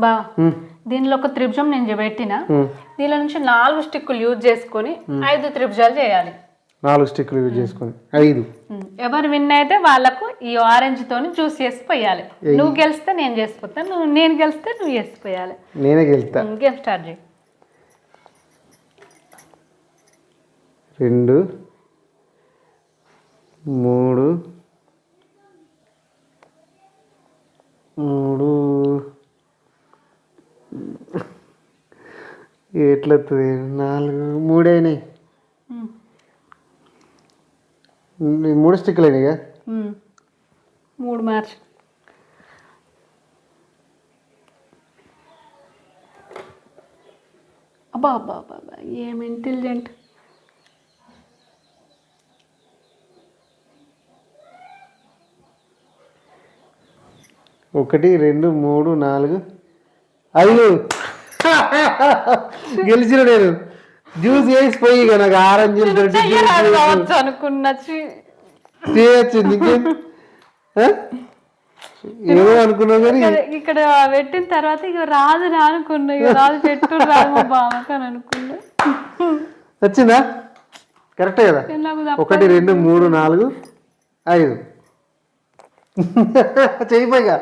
బా దీనిలో ఒక త్రిభుజం నేను పెట్టిన దీనిలో నుంచి 4 స్టిక్కులు యూజ్ చేసుకొని 5 త్రిభుజాలు చేయాలి. 4 స్టిక్కులు యూజ్ చేసుకొని 5. ఎవరు విన్ అయితే వాళ్ళకు ఈ ఆరెంజ్ తోని జ్యూస్ చేసి పోయాలి. నువ్వు గెలిస్తే నేను చేసిపోతాను, నేను గెలిస్తే నువ్వు చేసిపోయాలి. నేనే గెలుస్తా. గేమ్ స్టార్ట్ చేయి. 2 3 ఎట్లా 4 3 అయినాయి. 3 స్టిక్కులు అయినాయిగా. 3 మార్చ్. అబ్బా అబ్బా అబ్బా ఏం ఇంటెలిజెంట్. ఒకటి 2 3 4 5 గెలిచిన నేను. జ్యూస్ వేసి పోయి నాకు ఆరెంజ్ అనుకున్నా చేయొచ్చు. ఏదో అనుకున్నావు కానీ ఇక్కడ పెట్టిన తర్వాత ఇక రాదు అనుకున్నా. ఇక రాదు పెట్టు రాదు బామకని అనుకున్నా. వచ్చిందా? కరెక్టే కదా. 1 2 3 4 5 చెయ్యిపోయిగా.